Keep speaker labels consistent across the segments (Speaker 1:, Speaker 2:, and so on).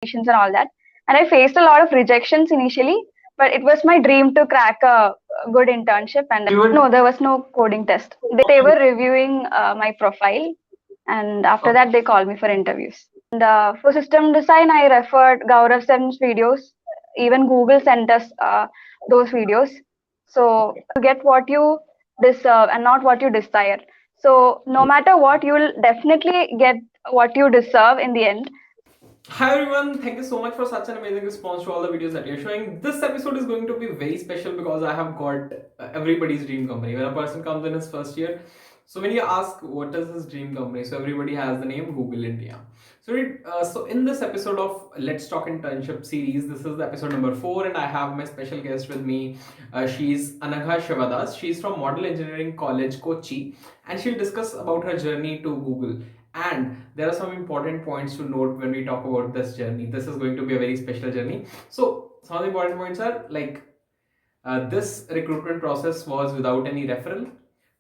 Speaker 1: and all that. And I faced a lot of rejections initially, but it was my dream to crack a good internship. And
Speaker 2: So you were
Speaker 1: no, there was no coding test. They were reviewing my profile, and after that, they called me for interviews. And for system design, I referred Gaurav Sen's videos. Even Google sent us those videos. So you get what you deserve and not what you desire. So no matter what, you will definitely get what you deserve in the end.
Speaker 2: Hi everyone, thank you so much for such an amazing response to all the videos that you're showing. This episode is going to be very special because I have got everybody's dream company. When a person comes in his first year, so when you ask what is his dream company, so everybody has the name Google India. So in this episode of Let's Talk Internship series, this is the episode number 4, and I have my special guest with me. She's Anagha Shivadas. She's from Model Engineering College, Kochi, and she'll discuss about her journey to Google. And there are some important points to note when we talk about this journey. This is going to be a very special journey. So some of the important points are like this recruitment process was without any referral,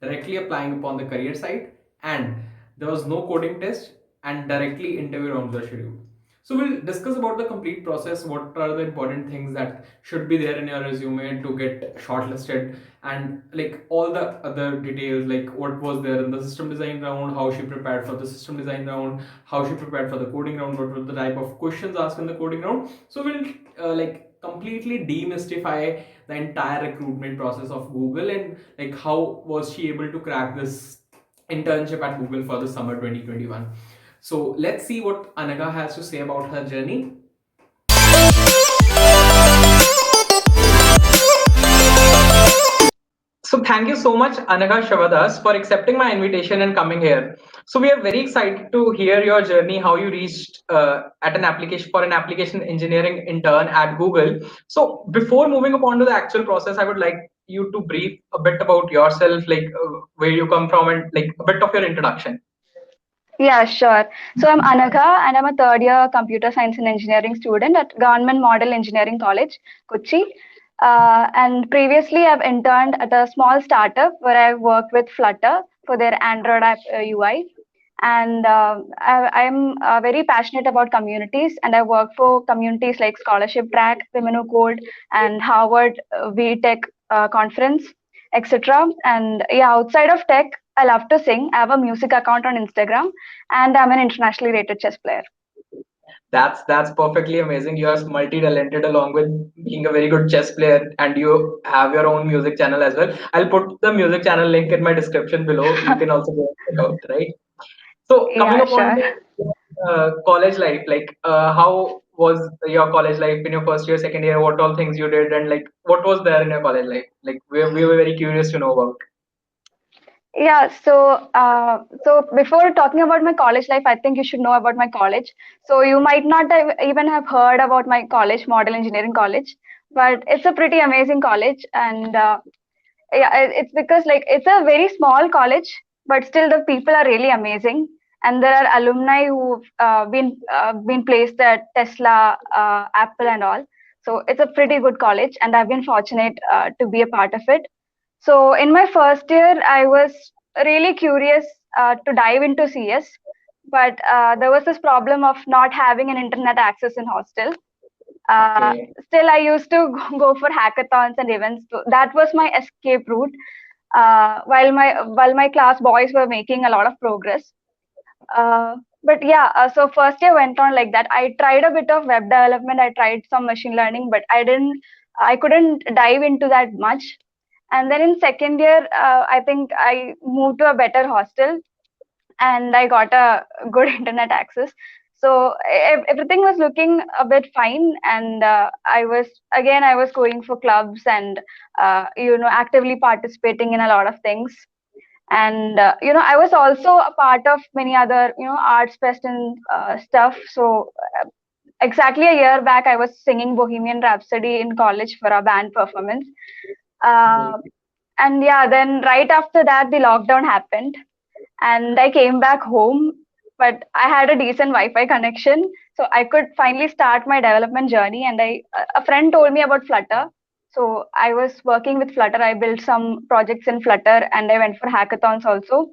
Speaker 2: directly applying upon the career site, and there was no coding test, and directly interview rounds were scheduled. So we'll discuss about the complete process, what are the important things that should be there in your resume to get shortlisted, and like all the other details, like what was there in the system design round, how she prepared for the system design round, how she prepared for the coding round, what were the type of questions asked in the coding round. So we'll completely demystify the entire recruitment process of Google, and like how was she able to crack this internship at Google for the summer 2021. So let's see what Anagha has to say about her journey. So thank you so much, Anagha Shavadas, for accepting my invitation and coming here. So we are very excited to hear your journey, how you reached at an application for an application engineering intern at Google. So before moving upon to the actual process, I would like you to brief a bit about yourself, like where you come from, and like a bit of your introduction.
Speaker 1: Yeah, sure. So I'm Anagha, and I'm a third year computer science and engineering student at Government Model Engineering College, Kochi. And previously, I've interned at a small startup where I've worked with Flutter for their Android app UI. And I'm very passionate about communities, and I work for communities like Scholarship Track, Women Who Code, and Harvard VTech Conference, etc. And yeah, outside of tech, I love to sing. I have a music account on Instagram, and I'm an internationally rated chess player.
Speaker 2: That's perfectly amazing. You are multi-talented along with being a very good chess player, and you have your own music channel as well. I'll put the music channel link in my description below. You can also go check out, right? So coming
Speaker 1: Yeah,
Speaker 2: upon
Speaker 1: sure.
Speaker 2: to college life, like how was your college life in your first year, second year? What all things you did, and like what was there in your college life? Like we were very curious to know about.
Speaker 1: Yeah, so before talking about my college life, I think you should know about my college. So you might not have even have heard about my college, Model Engineering College, but it's a pretty amazing college, and yeah, it's because like it's a very small college, but still the people are really amazing, and there are alumni who've been placed at Tesla, Apple, and all. So it's a pretty good college, and I've been fortunate to be a part of it. So in my first year, I was really curious to dive into CS, but there was this problem of not having an internet access in hostel. Uh,
Speaker 2: Okay.
Speaker 1: Still, I used to go for hackathons and events. So that was my escape route. While my class boys were making a lot of progress. But yeah, so first year went on like that. I tried a bit of web development. I tried some machine learning, but I couldn't dive into that much. And then in second year, I think I moved to a better hostel, and I got a good internet access. So everything was looking a bit fine, and I was going for clubs and actively participating in a lot of things. And I was also a part of many other arts fest and stuff. So exactly a year back, I was singing Bohemian Rhapsody in college for a band performance. Uh, and yeah, then right after that, the lockdown happened, and I came back home, but I had a decent Wi-Fi connection, so I could finally start my development journey. And a friend told me about Flutter, so I was working with Flutter. I built some projects in Flutter, and I went for hackathons also.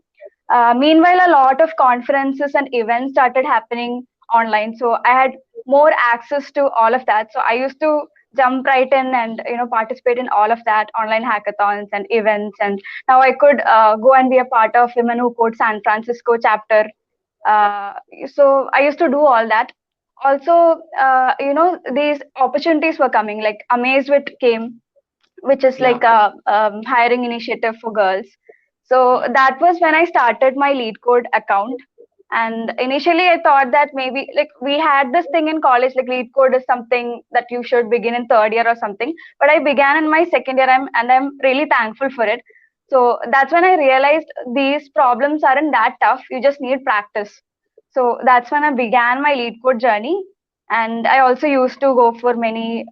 Speaker 1: Meanwhile, a lot of conferences and events started happening online. So I had more access to all of that. So I used to jump right in and participate in all of that online hackathons and events. And now I could go and be a part of Women Who Code San Francisco chapter. uh, so I used to do all that. Also, these opportunities were coming, like Amazewit came, which is
Speaker 2: Yeah.
Speaker 1: like a hiring initiative for girls. So that was when I started my Lead Code account. And initially, I thought that maybe like we had this thing in college, like Lead Code is something that you should begin in third year or something. But I began in my second year, and I'm really thankful for it. So that's when I realized these problems aren't that tough. You just need practice. So that's when I began my Lead Code journey. And I also used to go for many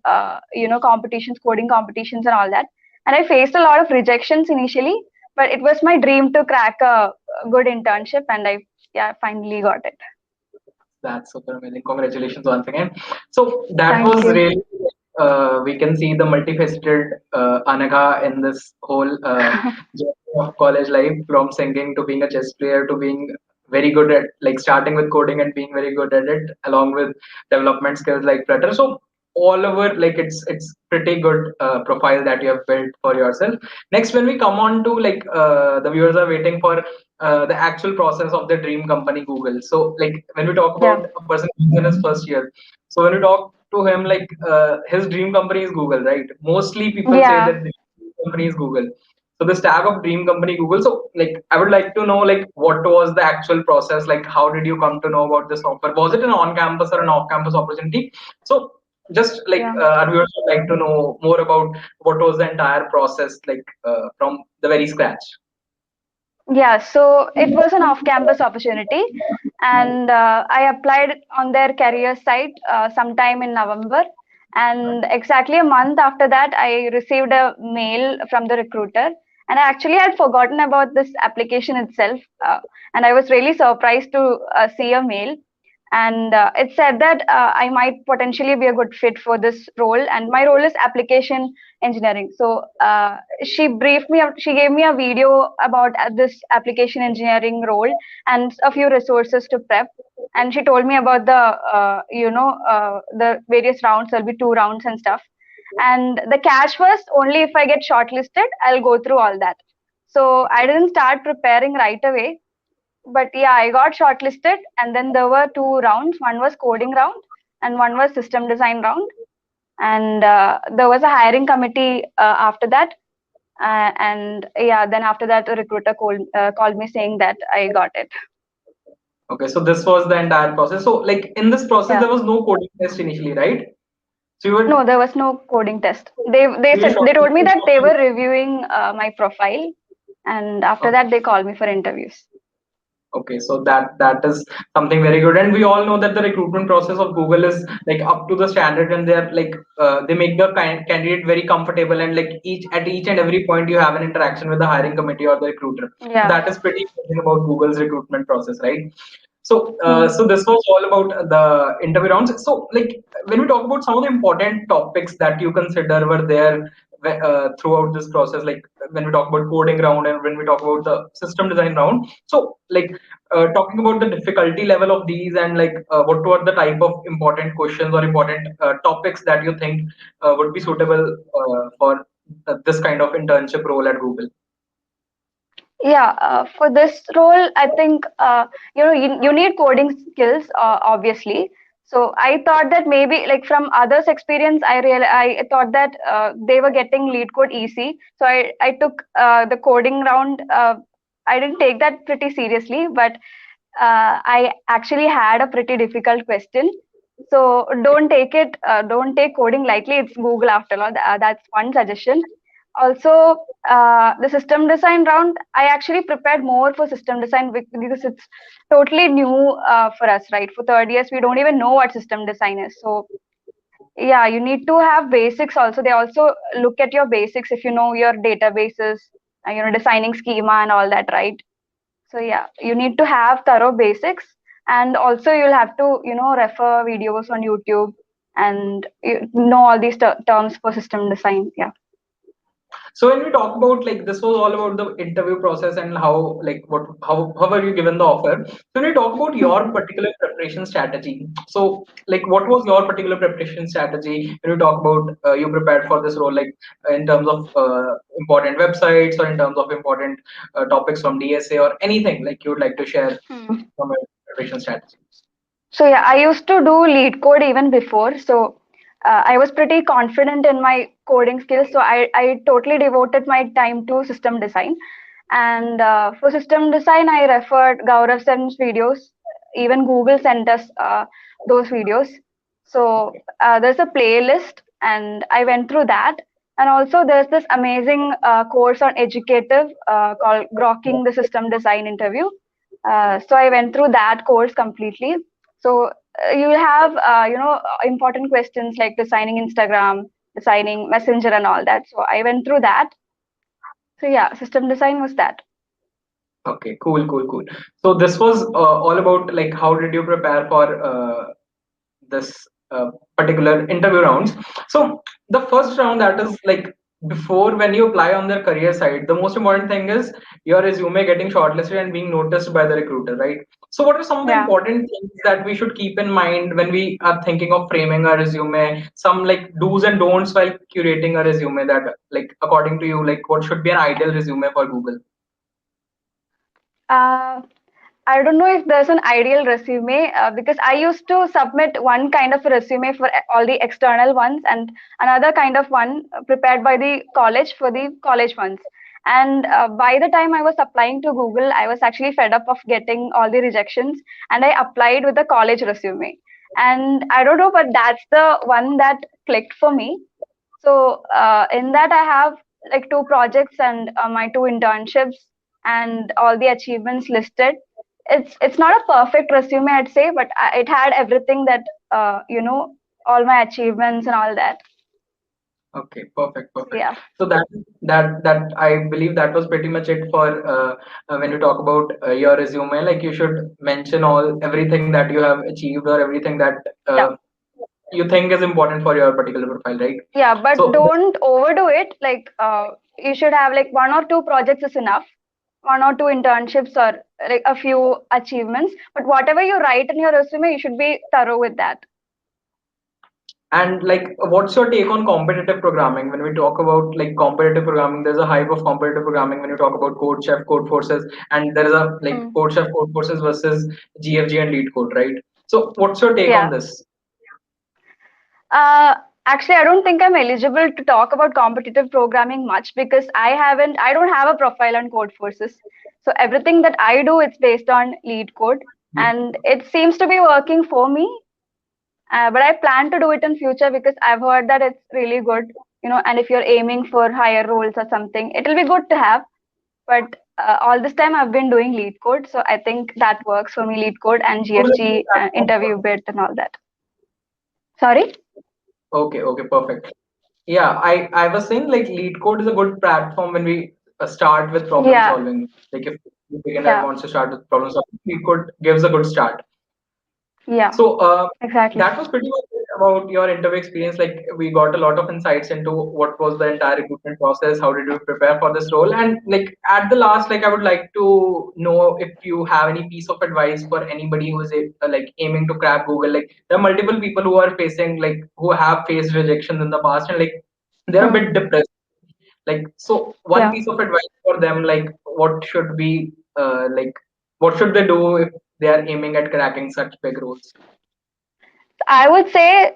Speaker 1: competitions, coding competitions and all that. And I faced a lot of rejections initially, but it was my dream to crack a good internship, and I finally got it.
Speaker 3: That's super amazing. Congratulations once again. So that
Speaker 1: Thank
Speaker 3: was
Speaker 1: you.
Speaker 3: really, we can see the multifaceted Anagha in this whole journey of college life, from singing to being a chess player to being very good at, like, starting with coding and being very good at it, along with development skills like Flutter. So all over, like, it's pretty good profile that you have built for yourself. Next, when we come on to, like, the viewers are waiting for the actual process of the dream company Google. So, like, when we talk
Speaker 1: Yeah.
Speaker 3: about a person who's in his first year, so when we talk to him, like, his dream company is Google, right? Mostly people say
Speaker 1: Yeah.
Speaker 3: that the dream company is Google. So the tag of dream company Google. So, like, I would like to know, like, what was the actual process? Like, how did you come to know about this offer? Was it an on-campus or an off-campus opportunity? So, just like,
Speaker 1: Yeah.
Speaker 3: our viewers would like to know more about what was the entire process, like, from the very scratch.
Speaker 1: Yeah, so it was an off-campus opportunity, and I applied on their career site sometime in November. And exactly a month after that, I received a mail from the recruiter, and I actually had forgotten about this application itself. And I was really surprised to see a mail, and it said that I might potentially be a good fit for this role, and my role is application engineering. So she briefed me, she gave me a video about this application engineering role and a few resources to prep. And she told me about the various rounds. There'll be 2 rounds and stuff. And the catch was, only if I get shortlisted, I'll go through all that. So I didn't start preparing right away, but yeah, I got shortlisted, and then there were 2 rounds. One was coding round, and one was system design round. And there was a hiring committee after that. And yeah, then after that, a recruiter called me saying that I got it.
Speaker 3: Okay, so this was the entire process. So, like, in this process,
Speaker 1: Yeah.
Speaker 3: there was no coding test initially, right? So you were
Speaker 1: No, there was no coding test. They
Speaker 3: you were
Speaker 1: said, they told me
Speaker 3: shortlisted.
Speaker 1: that they were reviewing my profile, and after
Speaker 3: Okay.
Speaker 1: that, they called me for interviews.
Speaker 3: Okay, so that is something very good, and we all know that the recruitment process of Google is, like, up to the standard, and they're like, they make the candidate very comfortable, and, like, each and every point you have an interaction with the hiring committee or the recruiter. So
Speaker 1: Yeah.
Speaker 3: that is pretty amazing about Google's recruitment process, right? So,
Speaker 1: Hmm.
Speaker 3: so this was all about the interview rounds. So, like, when we talk about some of the important topics that you consider were there throughout this process, like when we talk about coding round and when we talk about the system design round. So, like, talking about the difficulty level of these, and, like, what were the type of important questions or important topics that you think would be suitable for this kind of internship role at Google?
Speaker 1: Yeah, for this role, I think you need coding skills, obviously. So I thought that maybe, like, from others' experience, I thought that they were getting lead code easy. So I took the coding round. I didn't take that pretty seriously, but I actually had a pretty difficult question. So don't take coding lightly. It's Google after all. That's one suggestion. Also, the system design round, I actually prepared more for system design because it's totally new for us, right? For third years, we don't even know what system design is. So yeah, you need to have basics also. They also look at your basics, if you know your databases, designing schema and all that, right? So yeah, you need to have thorough basics, and also you'll have to, refer videos on YouTube, and know all these terms for system design. Yeah.
Speaker 3: So when we talk about like this was all about the interview process and how like how were you given the offer. So when we talk about your particular preparation strategy, so like what was your particular preparation strategy when you talk about you prepared for this role, like in terms of important websites or in terms of important topics from DSA or anything like you would like to share
Speaker 1: Hmm.
Speaker 3: from your preparation strategy?
Speaker 1: So yeah, I used to do lead code even before. So I was pretty confident in my coding skills. So I totally devoted my time to system design. And for system design, I referred Gaurav Sen's videos. Even Google sent us those videos. So there's a playlist, and I went through that. And also, there's this amazing course on Educative called Grokking the System Design Interview. So I went through that course completely. So you will have important questions like designing Instagram, designing Messenger, and all that. So I went through that. So yeah, system design was that.
Speaker 3: Okay, cool, cool, cool. So this was all about like how did you prepare for this particular interview rounds. So the first round, that is like before when you apply on their career side, the most important thing is your resume getting shortlisted and being noticed by the recruiter, right? So what are some of the
Speaker 1: Yeah.
Speaker 3: important things that we should keep in mind when we are thinking of framing a resume? Some like do's and don'ts while curating a resume, that like according to you, like what should be an ideal resume for Google?
Speaker 1: Uh, I don't know if there's an ideal resume because I used to submit one kind of a resume for all the external ones and another kind of one prepared by the college for the college ones. And by the time I was applying to Google, I was actually fed up of getting all the rejections and I applied with the college resume. And I don't know, but that's the one that clicked for me. So in that, I have like two projects and my two internships and all the achievements listed. It's not a perfect resume, I'd say, but it had everything that all my achievements and all that.
Speaker 3: Okay, perfect,
Speaker 1: So
Speaker 3: perfect.
Speaker 1: yeah,
Speaker 3: So that I believe that was pretty much it for when you talk about your resume. Like you should mention all everything that you have achieved or everything that
Speaker 1: yeah,
Speaker 3: you think is important for your particular profile, right?
Speaker 1: yeah. But
Speaker 3: So
Speaker 1: don't overdo it. Like you should have like one or two projects is enough. One or two internships or like a few achievements. But whatever you write in your resume, you should be thorough with that.
Speaker 3: and like, what's your take on competitive programming? When we talk about like competitive programming, there's a hype of competitive programming when you talk about Code Chef, Code Forces, and there is a like
Speaker 1: Hmm.
Speaker 3: Code Chef, Code Forces versus GFG and Lead Code, right? So what's your take on
Speaker 1: Yeah.
Speaker 3: this?
Speaker 1: Uh, Actually, I don't think I'm eligible to talk about competitive programming much because I don't have a profile on Code Forces. So everything that I do, it's based on lead code and it seems to be working for me. But I plan to do it in future because I've heard that it's really good, and if you're aiming for higher roles or something, it'll be good to have. But all this time I've been doing lead code. So I think that works for me, lead code and GFG interview bit and all that. Sorry?
Speaker 3: Okay, okay, perfect. Yeah, I was saying like Lead Code is a good platform when we start with problem
Speaker 1: Yeah.
Speaker 3: solving. Like if the beginner
Speaker 1: Yeah.
Speaker 3: wants to start with problem solving, Lead Code gives a good start.
Speaker 1: Yeah.
Speaker 3: So
Speaker 1: Exactly.
Speaker 3: that was pretty much it about your interview experience. Like we got a lot of insights into what was the entire recruitment process, how did you prepare for this role, and like at the last, like I would like to know if you have any piece of advice for anybody who is like aiming to crack Google. Like there are multiple people who are facing like who have faced rejections in the past, and like they're a
Speaker 1: Hmm.
Speaker 3: bit depressed. Like so, one
Speaker 1: Yeah.
Speaker 3: piece of advice for them, like like what should they do if they are aiming at cracking such big roles?
Speaker 1: I would say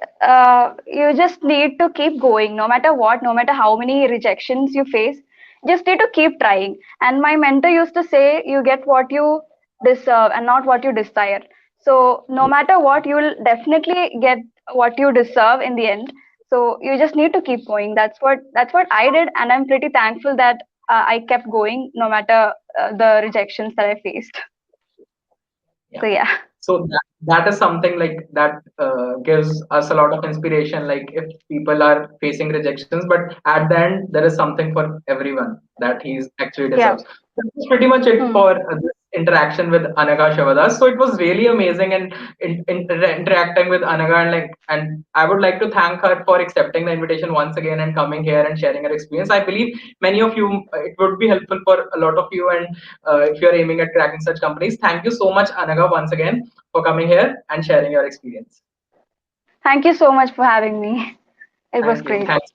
Speaker 1: you just need to keep going no matter what, no matter how many rejections you face. Just need to keep trying. And my mentor used to say, you get what you deserve and not what you desire. So no matter what, you will definitely get what you deserve in the end. So you just need to keep going. That's what I did, and I'm pretty thankful that I kept going no matter the rejections that I faced.
Speaker 3: Yeah.
Speaker 1: So yeah,
Speaker 3: So that is something like that gives us a lot of inspiration. Like if people are facing rejections, but at the end there is something for everyone that he's actually
Speaker 1: yeah.
Speaker 3: deserves. That's pretty much it
Speaker 1: Hmm.
Speaker 3: for this interaction with Anaga Shavadas. So it was really amazing and interacting with Anaga, and I would like to thank her for accepting the invitation once again and coming here and sharing her experience. I believe many of you, it would be helpful for a lot of you, and if you're aiming at cracking such companies. Thank you so much, Anaga, once again for coming here and sharing your experience.
Speaker 1: Thank you so much for having me. It was
Speaker 3: Thank you.
Speaker 1: great.
Speaker 3: Thanks.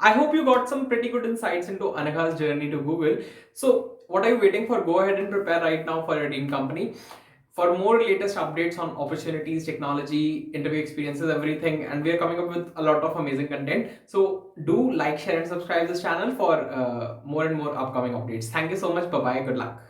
Speaker 2: I hope you got some pretty good insights into Anagha's journey to Google. So, what are you waiting for? Go ahead and prepare right now for your dream company. For more latest updates on opportunities, technology, interview experiences, everything, and we are coming up with a lot of amazing content. So, do like, share, and subscribe this channel for more and more upcoming updates. Thank you so much. Bye bye. Good luck.